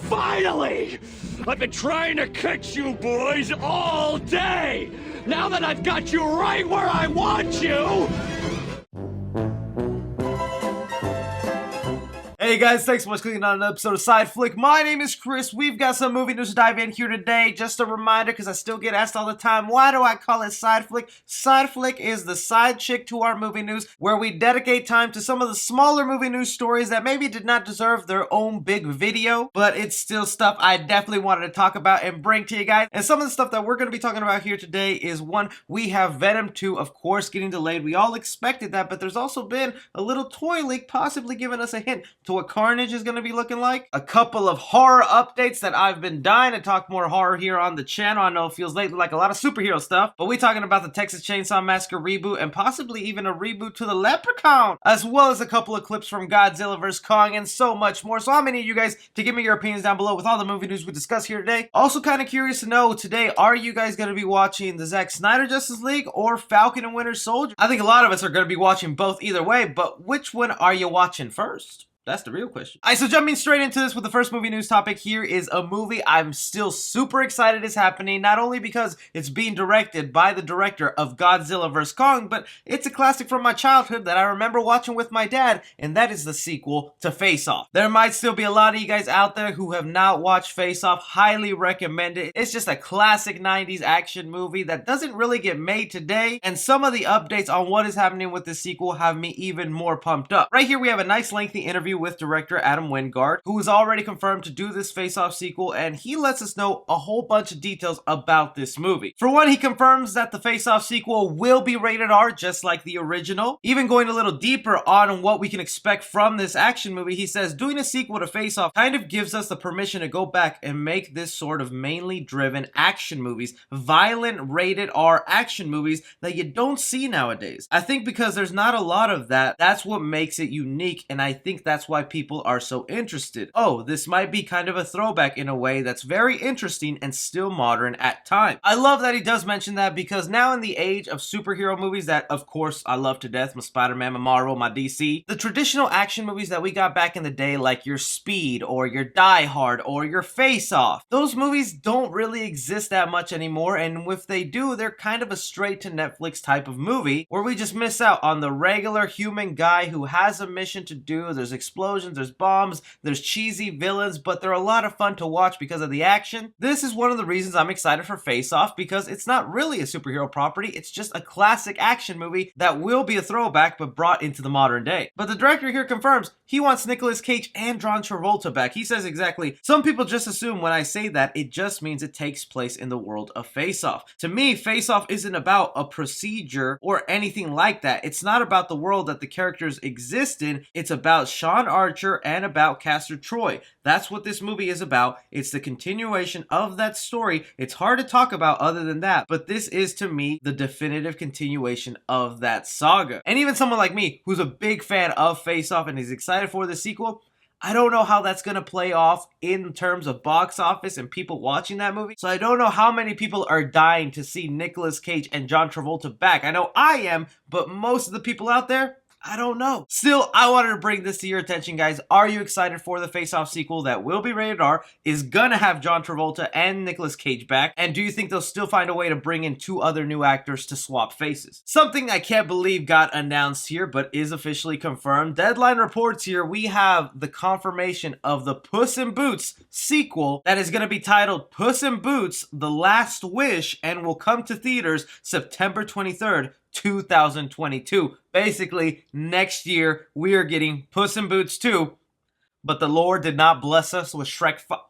Finally! I've been trying to catch you boys all day! Now that I've got you right where I want you! Hey guys, thanks so much for clicking on an episode of Side Flick. My name is Chris. We've got some movie news to dive in here today. Just a reminder, because I still get asked all the time, why do I call it Side Flick? Side Flick is the side chick to our movie news, where we dedicate time to some of the smaller movie news stories that maybe did not deserve their own big video, but it's still stuff I definitely wanted to talk about and bring to you guys. And some of the stuff that we're going to be talking about here today is, one, we have Venom 2, of course, getting delayed. We all expected that, but there's also been a little toy leak possibly giving us a hint to what Carnage is going to be looking like. A couple of horror updates that I've been dying to talk more horror here on the channel. I know it feels lately like a lot of superhero stuff, but we're talking about the Texas Chainsaw Massacre reboot and possibly even a reboot to the Leprechaun, as well as a couple of clips from Godzilla Vs Kong and so much more. So I'm going to need you guys to give me your opinions down below with all the movie news we discuss here today. Also kind of curious to know today, are you guys going to be watching the Zack Snyder Justice League or Falcon and Winter Soldier? I think a lot of us are going to be watching both either way, but which one are you watching first? That's the real question. Alright, so jumping straight into this with the first movie news topic here is a movie I'm still super excited is happening, not only because it's being directed by the director of Godzilla Vs Kong, but it's a classic from my childhood that I remember watching with my dad, and that is the sequel to Face Off. There might still be a lot of you guys out there who have not watched Face Off. Highly recommend it. It's just a classic 90s action movie that doesn't really get made today, and some of the updates on what is happening with this sequel have me even more pumped up. Right here we have a nice lengthy interview with director Adam Wingard, who is already confirmed to do this Face-Off sequel, and he lets us know a whole bunch of details about this movie. For one, he confirms that the Face-Off sequel will be rated R, just like the original. Even going a little deeper on what we can expect from this action movie, he says doing a sequel to Face-Off kind of gives us the permission to go back and make this sort of mainly driven action movies, violent rated R action movies that you don't see nowadays. I think because there's not a lot of that, that's what makes it unique, and I think that's why people are so interested. Oh, this might be kind of a throwback in a way that's very interesting and still modern at times. I love that he does mention that, because now in the age of superhero movies that, of course, I love to death, my Spider-Man, my Marvel, my DC, the traditional action movies that we got back in the day, like your Speed or your Die Hard or your Face Off, those movies don't really exist that much anymore, and if they do, they're kind of a straight to Netflix type of movie where we just miss out on the regular human guy who has a mission to do. There's explosions, there's bombs, there's cheesy villains, but they're a lot of fun to watch because of the action. This is one of the reasons I'm excited for Face Off, because it's not really a superhero property, it's just a classic action movie that will be a throwback but brought into the modern day. But the director here confirms he wants Nicolas Cage and John Travolta back. He says exactly, some people just assume when I say that it just means it takes place in the world of Face Off. To me, Face Off isn't about a procedure or anything like that. It's not about the world that the characters exist in, it's about Sean Archer and about Castor Troy. That's what this movie is about. It's the continuation of that story. It's hard to talk about other than that, but this is to me the definitive continuation of that saga. And even someone like me, who's a big fan of Face Off and is excited for the sequel, I don't know how that's going to play off in terms of box office and people watching that movie. So I don't know how many people are dying to see Nicolas Cage and John Travolta back. I know I am, but most of the people out there, I don't know. Still, I wanted to bring this to your attention, guys. Are you excited for the Face Off sequel that will be rated R, is gonna have John Travolta and Nicolas Cage back, and do you think they'll still find a way to bring in two other new actors to swap faces? Something I can't believe got announced here, but is officially confirmed. Deadline reports here, we have the confirmation of the Puss in Boots sequel that is gonna be titled Puss in Boots: The Last Wish, and will come to theaters September 23rd, 2022. Basically, next year, we are getting Puss in Boots 2, but the Lord did not bless us with Shrek 5.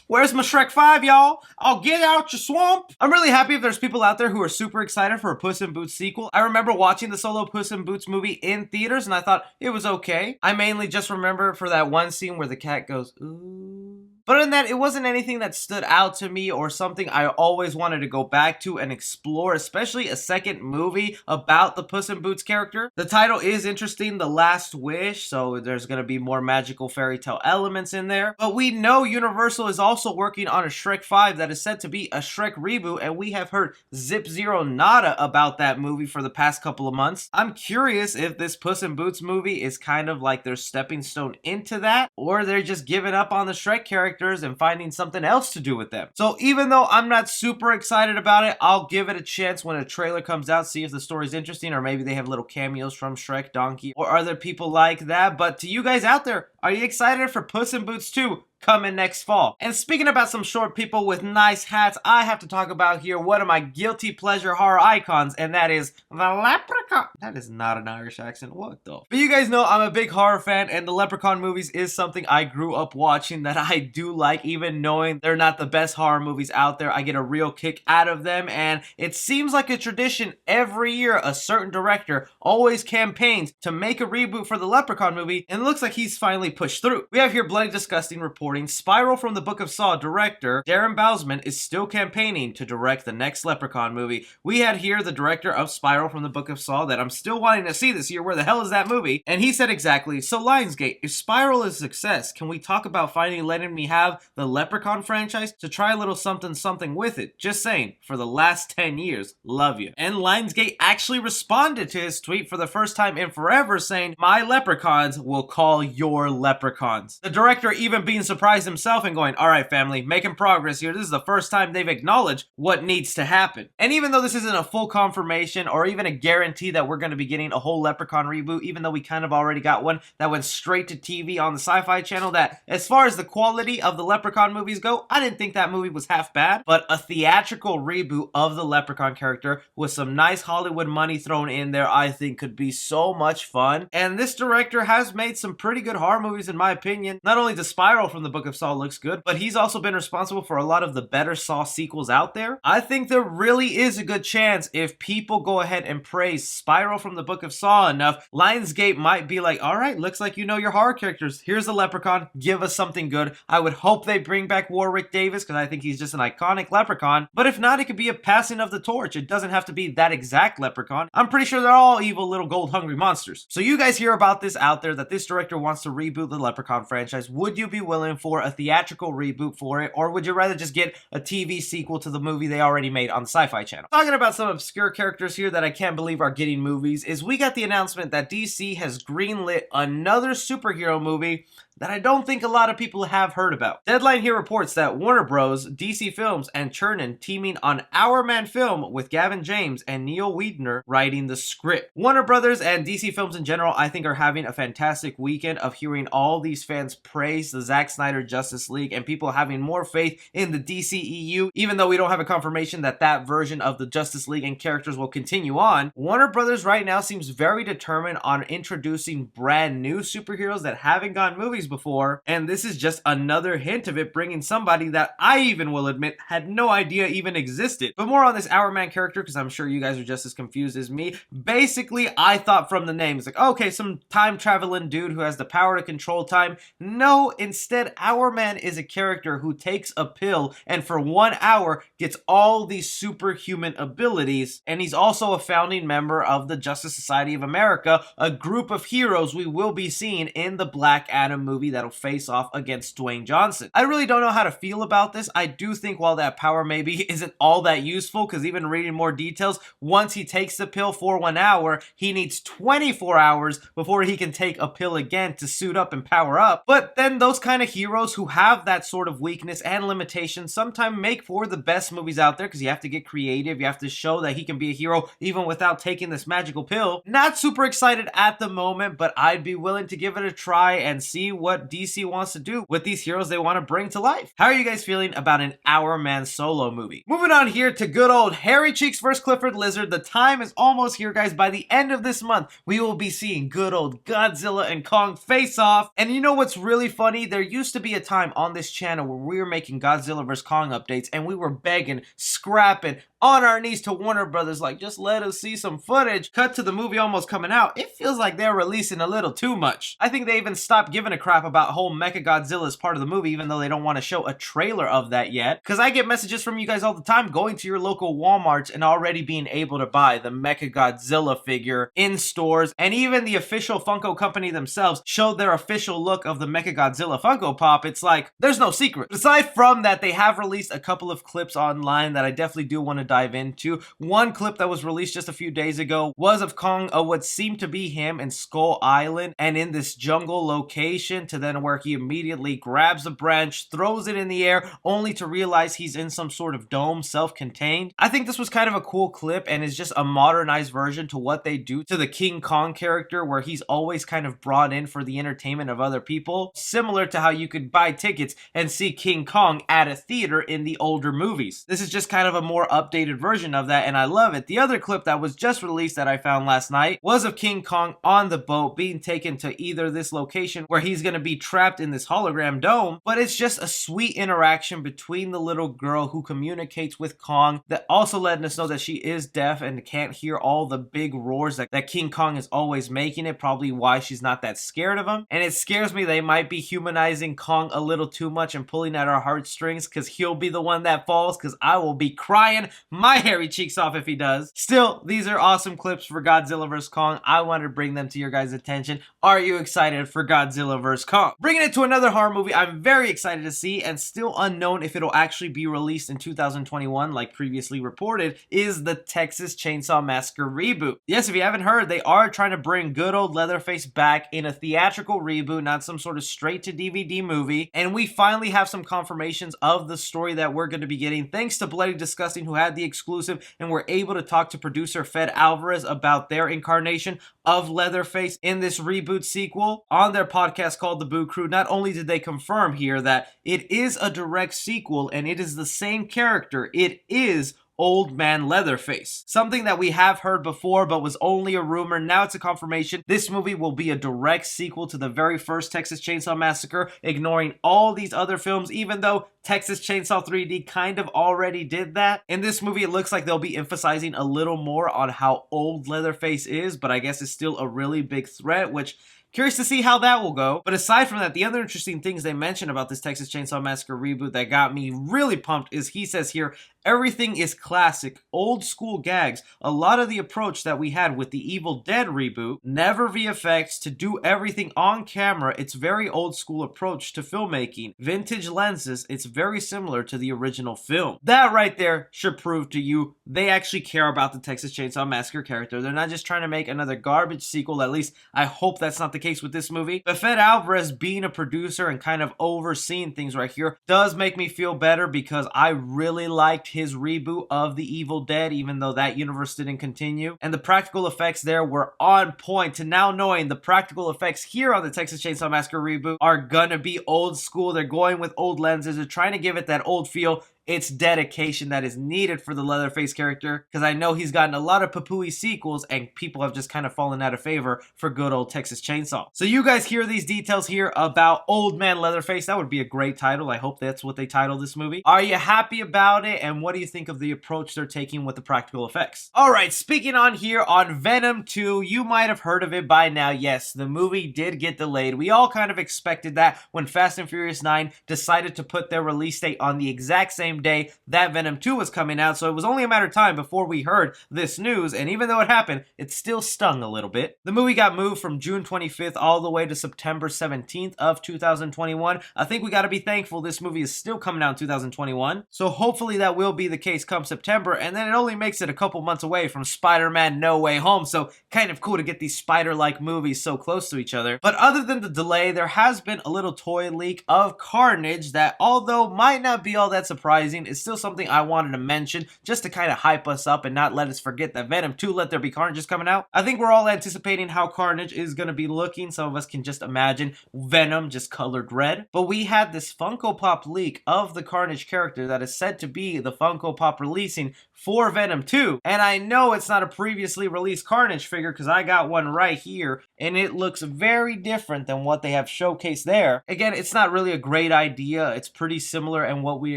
Where's my Shrek 5, y'all? I'll get out your swamp. I'm really happy if there's people out there who are super excited for a Puss in Boots sequel. I remember watching the solo Puss in Boots movie in theaters, and I thought it was okay. I mainly just remember for that one scene where the cat goes, ooh. But other than that, it wasn't anything that stood out to me or something I always wanted to go back to and explore, especially a second movie about the Puss in Boots character. The title is interesting, The Last Wish, so there's going to be more magical fairy tale elements in there. But we know Universal is also working on a Shrek 5 that is said to be a Shrek reboot, and we have heard zip zero nada about that movie for the past couple of months. I'm curious if this Puss in Boots movie is kind of like their stepping stone into that, or they're just giving up on the Shrek characters and finding something else to do with them. So even though I'm not super excited about it, I'll give it a chance when a trailer comes out, see if the story's interesting, or maybe they have little cameos from Shrek, Donkey, or other people like that. But to you guys out there, are you excited for Puss in Boots 2? Coming next fall. And speaking about some short people with nice hats, I have to talk about here one of my guilty pleasure horror icons, and that is the Leprechaun. That is not an Irish accent. What the? But you guys know I'm a big horror fan, and the Leprechaun movies is something I grew up watching that I do like, even knowing they're not the best horror movies out there. I get a real kick out of them, and it seems like a tradition every year. A certain director always campaigns to make a reboot for the Leprechaun movie, and it looks like he's finally pushed through. We have here Bloody Disgusting reporting Spiral from the Book of Saw director Darren Bousman is still campaigning to direct the next Leprechaun movie. We had here the director of Spiral from the Book of Saw that I'm still wanting to see this year. Where the hell is that movie? And he said exactly, so Lionsgate, if Spiral is a success, can we talk about finally letting me have the Leprechaun franchise to try a little something with it? Just saying, for the last 10 years, love you. And Lionsgate actually responded to his tweet for the first time in forever saying, my leprechauns will call your leprechauns. The director even being surprised himself and going, alright family, making progress here. This is the first time they've acknowledged what needs to happen. And even though this isn't a full confirmation or even a guarantee that we're going to be getting a whole Leprechaun reboot, even though we kind of already got one that went straight to TV on the Sci-Fi Channel, that as far as the quality of the Leprechaun movies go, I didn't think that movie was half bad. But a theatrical reboot of the Leprechaun character with some nice Hollywood money thrown in there, I think could be so much fun. And this director has made some pretty good horror movies in my opinion. Not only the Spiral from the Book of Saw looks good, but he's also been responsible for a lot of the better Saw sequels out there. I think there really is a good chance if people go ahead and praise Spiral from the Book of Saw enough, Lionsgate might be like, alright, looks like you know your horror characters. Here's a Leprechaun, give us something good. I would hope they bring back Warwick Davis because I think he's just an iconic Leprechaun, but if not, it could be a passing of the torch. It doesn't have to be that exact Leprechaun. I'm pretty sure they're all evil little gold hungry monsters. So you guys hear about this out there, that this director wants to reboot the Leprechaun franchise. Would you be willing for a theatrical reboot for it, or would you rather just get a TV sequel to the movie they already made on the Sci-Fi Channel? Talking about some obscure characters here that I can't believe are getting movies, is we got the announcement that DC has greenlit another superhero movie that I don't think a lot of people have heard about. Deadline here reports that Warner Bros., DC Films, and Chernin teaming on Hourman film with Gavin James and Neil Wiedner writing the script. Warner Brothers and DC Films in general, I think, are having a fantastic weekend of hearing all these fans praise the Zack Snyder Justice League and people having more faith in the DCEU, even though we don't have a confirmation that that version of the Justice League and characters will continue on. Warner Brothers right now seems very determined on introducing brand new superheroes that haven't gotten movies before, and this is just another hint of it, bringing somebody that I even will admit had no idea even existed. But more on this Hourman character, because I'm sure you guys are just as confused as me. Basically, I thought from the name, it's like, okay, some time traveling dude who has the power to control time. No, instead, Hourman is a character who takes a pill and for 1 hour gets all these superhuman abilities, and he's also a founding member of the Justice Society of America, a group of heroes we will be seeing in the Black Adam movie that'll face off against Dwayne Johnson. I really don't know how to feel about this. I do think while that power maybe isn't all that useful, because even reading more details, once he takes the pill for 1 hour, he needs 24 hours before he can take a pill again to suit up and power up. But then those kind of heroes who have that sort of weakness and limitation sometimes make for the best movies out there, because you have to get creative, you have to show that he can be a hero even without taking this magical pill. Not super excited at the moment, but I'd be willing to give it a try and see what DC wants to do with these heroes they want to bring to life. How are you guys feeling about an Hourman solo movie? Moving on here to good old Hairy Cheeks vs. Clifford Lizard. The time is almost here, guys. By the end of this month, we will be seeing good old Godzilla and Kong face off. And you know what's really funny? There used to be a time on this channel where we were making Godzilla vs. Kong updates and we were begging, scrapping, on our knees to Warner Brothers, like, just let us see some footage. Cut to the movie almost coming out. It feels like they're releasing a little too much. I think they even stopped giving a crap crap about whole Mechagodzilla as part of the movie, even though they don't want to show a trailer of that yet. Because I get messages from you guys all the time going to your local Walmarts and already being able to buy the Mechagodzilla figure in stores, and even the official Funko company themselves showed their official look of the Mechagodzilla Funko Pop. It's like, there's no secret. Aside from that, they have released a couple of clips online that I definitely do want to dive into. One clip that was released just a few days ago was of Kong, what seemed to be him in Skull Island and in this jungle location, to then where he immediately grabs a branch, throws it in the air, only to realize he's in some sort of dome, self-contained. I think this was kind of a cool clip and is just a modernized version to what they do to the King Kong character, where he's always kind of brought in for the entertainment of other people, similar to how you could buy tickets and see King Kong at a theater in the older movies. This is just kind of a more updated version of that, and I love it. The other clip that was just released that I found last night was of King Kong on the boat being taken to either this location where he's going to be trapped in this hologram dome, but it's just a sweet interaction between the little girl who communicates with Kong, that also letting us know that she is deaf and can't hear all the big roars that King Kong is always making it, probably why she's not that scared of him. And it scares me they might be humanizing Kong a little too much and pulling at our heartstrings, because he'll be the one that falls, because I will be crying my hairy cheeks off if he does. Still, these are awesome clips for Godzilla vs Kong. I wanted to bring them to your guys' attention. Are you excited for Godzilla vs Kong? Bringing it to another horror movie I'm very excited to see, and still unknown if it'll actually be released in 2021 like previously reported, is the Texas Chainsaw Massacre reboot. Yes, if you haven't heard, they are trying to bring good old Leatherface back in a theatrical reboot, not some sort of straight to DVD movie, and we finally have some confirmations of the story that we're going to be getting thanks to Bloody Disgusting, who had the exclusive and were able to talk to producer Fed Alvarez about their incarnation of Leatherface in this reboot sequel on their podcast called The Boo Crew. Not only did they confirm here that it is a direct sequel and it is the same character, it is Old Man Leatherface. Something that we have heard before but was only a rumor. Now it's a confirmation. This movie will be a direct sequel to the very first Texas Chainsaw Massacre, ignoring all these other films, even though Texas Chainsaw 3D kind of already did that. In this movie, it looks like they'll be emphasizing a little more on how old Leatherface is, but I guess it's still a really big threat, which curious to see how that will go. But aside from that, the other interesting things they mentioned about this Texas Chainsaw Massacre reboot that got me really pumped is he says here, everything is classic, old school gags. A lot of the approach that we had with the Evil Dead reboot, never VFX, to do everything on camera. It's very old school approach to filmmaking. Vintage lenses, it's very similar to the original film. That right there should prove to you they actually care about the Texas Chainsaw Massacre character. They're not just trying to make another garbage sequel. At least I hope that's not the case with this movie. But Fed Alvarez being a producer and kind of overseeing things right here does make me feel better, because I really liked his reboot of the Evil Dead, even though that universe didn't continue. And the practical effects there were on point, to now knowing the practical effects here on the Texas Chainsaw Massacre reboot are gonna be old school. They're going with old lenses. They're trying to give it that old feel. It's dedication that is needed for the Leatherface character, because I know he's gotten a lot of poo-pooey sequels and people have just kind of fallen out of favor for good old Texas Chainsaw. So you guys hear these details here about Old Man Leatherface. That would be a great title. I hope that's what they title this movie. Are you happy about it? And what do you think of the approach they're taking with the practical effects? Alright, speaking on here on Venom 2, you might have heard of it by now. Yes, the movie did get delayed. We all kind of expected that when Fast and Furious 9 decided to put their release date on the exact same day that Venom 2 was coming out, so it was only a matter of time before we heard this news, and even though it happened, it still stung a little bit. The movie got moved from June 25th all the way to September 17th of 2021. I think we gotta be thankful this movie is still coming out in 2021, so hopefully that will be the case come September, and then it only makes it a couple months away from Spider-Man No Way Home, so kind of cool to get these spider-like movies so close to each other. But other than the delay, there has been a little toy leak of Carnage that, although might not be all that surprising, is still something I wanted to mention just to kind of hype us up and not let us forget that Venom 2 Let There Be Carnage is coming out. I think we're all anticipating how Carnage is going to be looking. Some of us can just imagine Venom just colored red. But we had this Funko Pop leak of the Carnage character that is said to be the Funko Pop releasing for Venom 2. And I know it's not a previously released Carnage figure because I got one right here and it looks very different than what they have showcased there. Again, it's not really a great idea. It's pretty similar in what we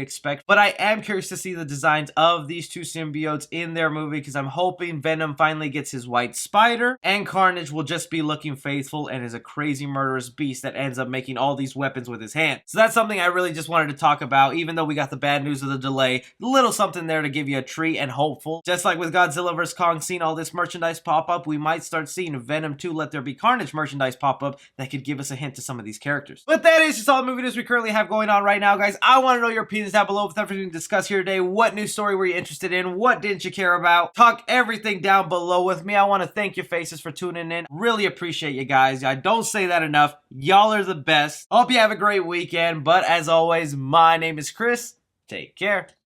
expect. But but I am curious to see the designs of these two symbiotes in their movie because I'm hoping Venom finally gets his white spider and Carnage will just be looking faithful and is a crazy murderous beast that ends up making all these weapons with his hand. So that's something I really just wanted to talk about, even though we got the bad news of the delay. A little something there to give you a treat and hopeful. Just like with Godzilla vs Kong seeing all this merchandise pop up, we might start seeing Venom 2 Let There Be Carnage merchandise pop up that could give us a hint to some of these characters. But that is just all the movie news we currently have going on right now, guys. I want to know your opinions down below with everything discussed here today. What news story were you interested in? What didn't you care about? Talk everything down below with me. I want to thank your faces for tuning in. Really appreciate you guys. I don't say that enough. Y'all are the best. Hope you have a great weekend. But as always, my name is Chris. Take care.